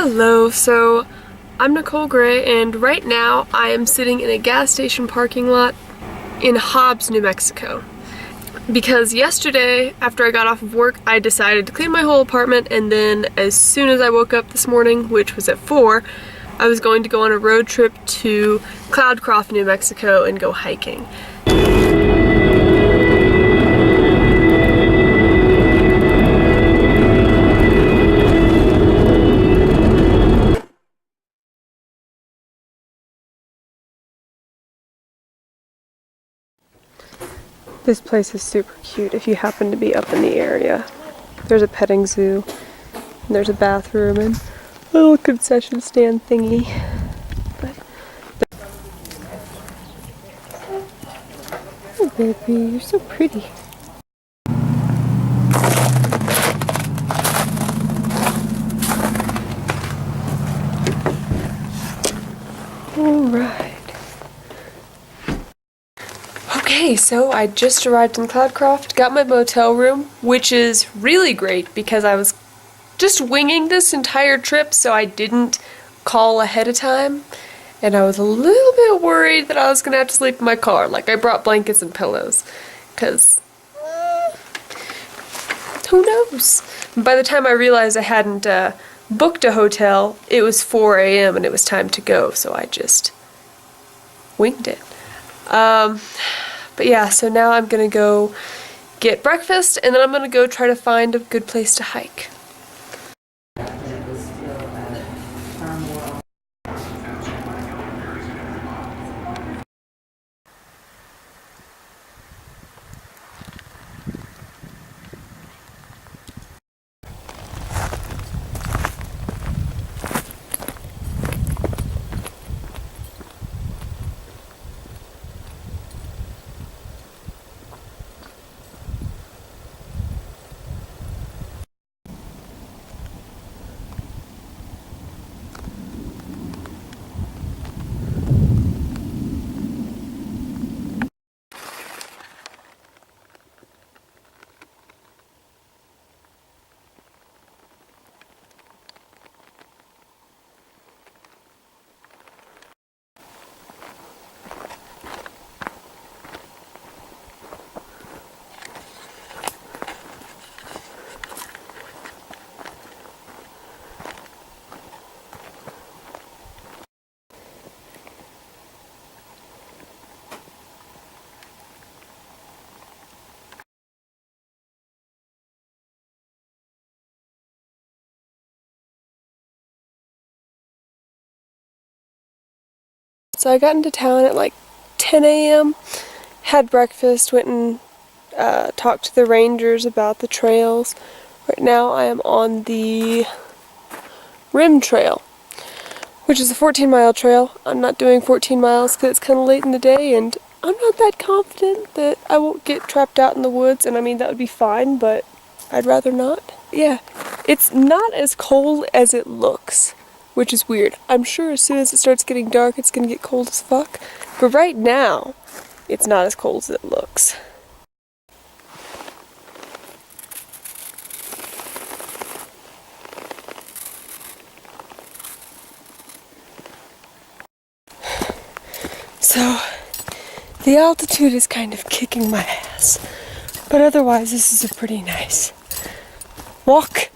Hello, so I'm Nicole Gray, and right now I am sitting in a gas station parking lot in Hobbs, New Mexico. Because yesterday, after I got off of work, I decided to clean my whole apartment, and then as soon as I woke up this morning, which was at 4, I was going to go on a road trip to Cloudcroft, New Mexico and go hiking. This place is super cute if you happen to be up in the area. There's a petting zoo, and there's a bathroom, and a little concession stand thingy. Oh baby, you're so pretty. Alright. Okay, so I just arrived in Cloudcroft, got my motel room, which is really great because I was just winging this entire trip, so I didn't call ahead of time, and I was a little bit worried that I was gonna have to sleep in my car. Like, I brought blankets and pillows, because who knows? By the time I realized I hadn't booked a hotel, it was 4 a.m. and it was time to go, so I just winged it. But yeah, so now I'm gonna go get breakfast, and then I'm gonna go try to find a good place to hike. So I got into town at like 10 a.m., had breakfast, went and talked to the rangers about the trails. Right now I am on the Rim Trail, which is a 14-mile trail. I'm not doing 14 miles because it's kind of late in the day, and I'm not that confident that I won't get trapped out in the woods, and I mean that would be fine, but I'd rather not. Yeah, it's not as cold as it looks, which is weird. I'm sure as soon as it starts getting dark, it's gonna get cold as fuck. But right now, it's not as cold as it looks. So, the altitude is kind of kicking my ass. But otherwise, this is a pretty nice walk.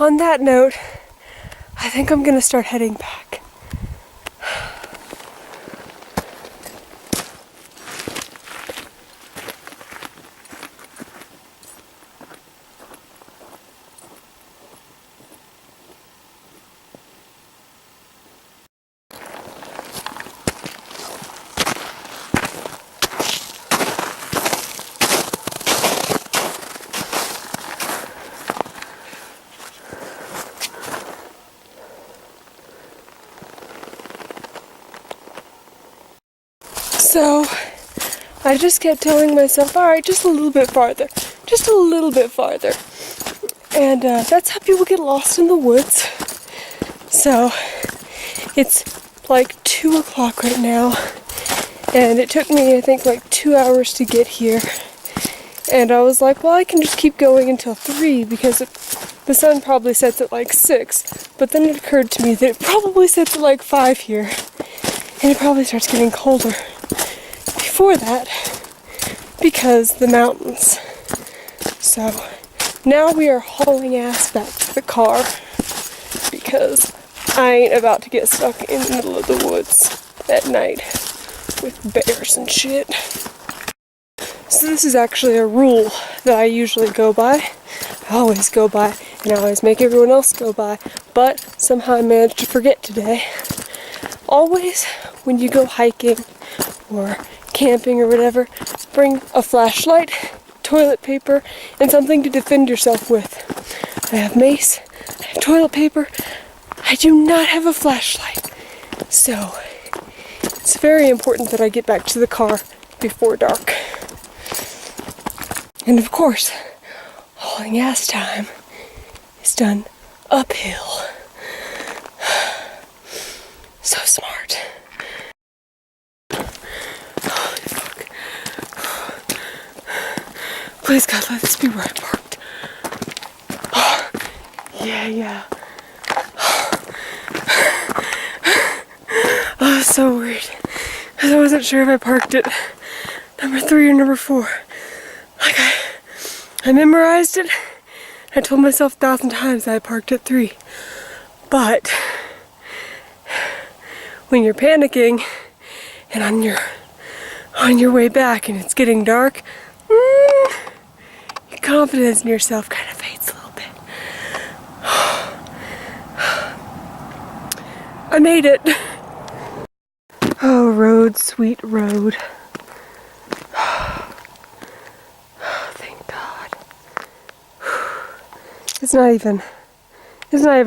on that note, I think I'm gonna start heading back. So, I just kept telling myself, alright, just a little bit farther. Just a little bit farther. And that's how people get lost in the woods. So, it's like 2 o'clock right now. And it took me, I think, like 2 hours to get here. And I was like, well, I can just keep going until 3 because the sun probably sets at like 6. But then it occurred to me that it probably sets at like 5 here. And it probably starts getting colder before that because the mountains. So now we are hauling ass back to the car because I ain't about to get stuck in the middle of the woods at night with bears and shit. So this is actually a rule that I usually go by. I always go by and I always make everyone else go by, but somehow I managed to forget today. Always when you go hiking or camping or whatever, bring a flashlight, toilet paper, and something to defend yourself with. I have mace, I have toilet paper, I do not have a flashlight. So, it's very important that I get back to the car before dark. And of course, hauling ass time is done uphill. So smart. Holy fuck. Please God, let this be where I parked. Oh, yeah. I was so worried. Because I wasn't sure if I parked at number 3 or number 4. Like I memorized it. I told myself 1,000 times that I parked at 3. But when you're panicking and on your way back and it's getting dark, your confidence in yourself kind of fades a little bit. I made it. Oh, road, sweet road. Thank God. It's not even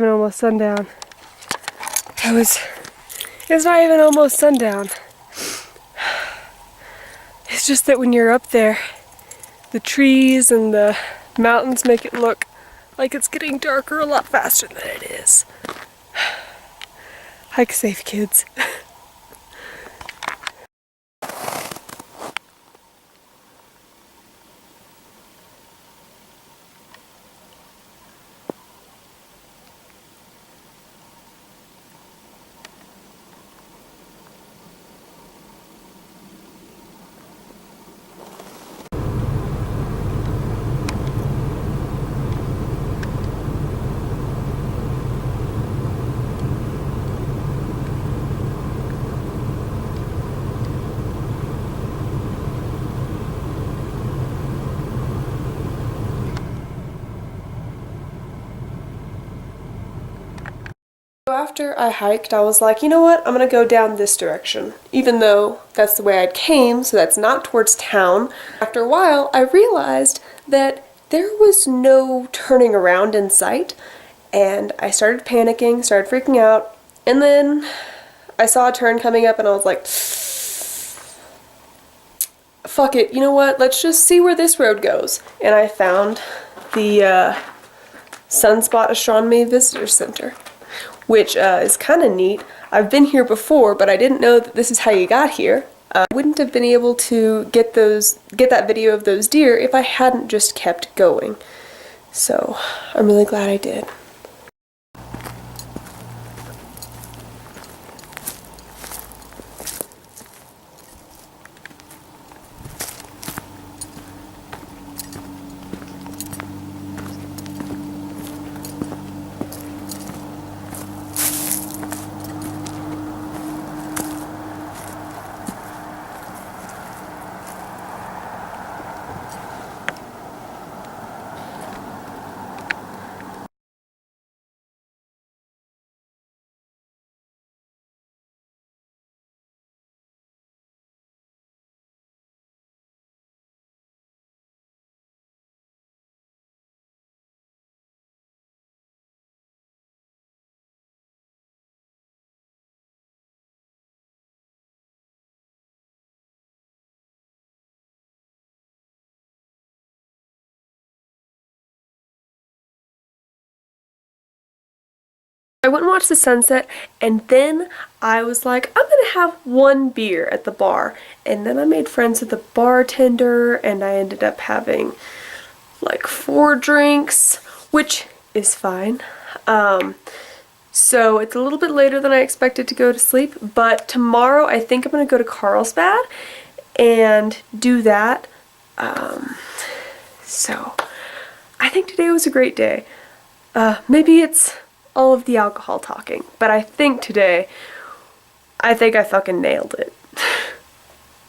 almost sundown. It's not even almost sundown. It's just that when you're up there, the trees and the mountains make it look like it's getting darker a lot faster than it is. Hike safe, kids. After I hiked, I was like, you know what, I'm gonna go down this direction, even though that's the way I came, so that's not towards town. After a while, I realized that there was no turning around in sight, and I started panicking, started freaking out, and then I saw a turn coming up and I was like, fuck it, you know what, let's just see where this road goes. And I found the Sunspot Astronomy Visitor Center, which is kind of neat. I've been here before, but I didn't know that this is how you got here. I wouldn't have been able to get that video of those deer if I hadn't just kept going. So I'm really glad I did. I went and watched the sunset, and then I was like, I'm gonna have one beer at the bar. And then I made friends with the bartender, and I ended up having like 4 drinks, which is fine. So it's a little bit later than I expected to go to sleep, but tomorrow I think I'm gonna go to Carlsbad and do that. So I think today was a great day. Maybe it's all of the alcohol talking, but I think today, I think I fucking nailed it.